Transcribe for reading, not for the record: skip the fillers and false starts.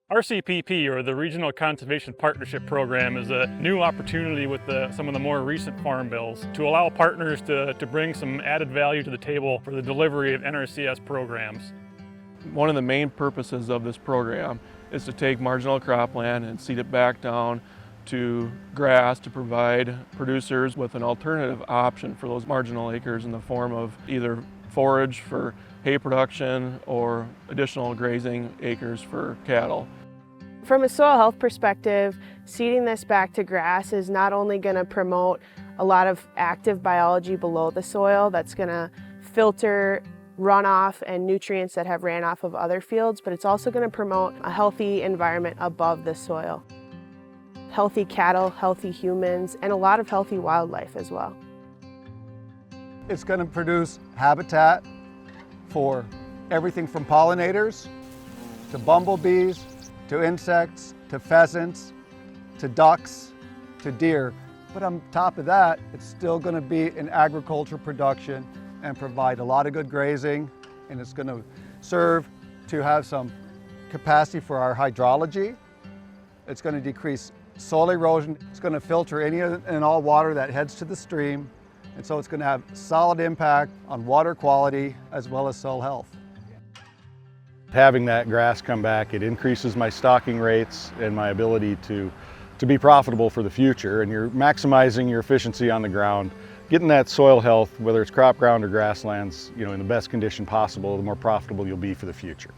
RCPP, or the Regional Conservation Partnership Program, is a new opportunity with some of the more recent farm bills to allow partners to bring some added value to the table for the delivery of NRCS programs. One of the main purposes of this program is to take marginal cropland and seed it back down to grass to provide producers with an alternative option for those marginal acres in the form of either forage for hay production or additional grazing acres for cattle. From a soil health perspective, seeding this back to grass is not only going to promote a lot of active biology below the soil that's going to filter runoff and nutrients that have ran off of other fields, but it's also going to promote a healthy environment above the soil. Healthy cattle, healthy humans, and a lot of healthy wildlife as well. It's going to produce habitat for everything from pollinators to bumblebees, to insects, to pheasants, to ducks, to deer. But on top of that, it's still going to be an agricultural production and provide a lot of good grazing, and it's going to serve to have some capacity for our hydrology. It's going to decrease soil erosion. It's going to filter any and all water that heads to the stream, and so it's going to have solid impact on water quality as well as soil health. Having that grass come back, it increases my stocking rates and my ability to be profitable for the future, and you're maximizing your efficiency on the ground, getting that soil health, whether it's crop ground or grasslands, in the best condition possible, the more profitable you'll be for the future.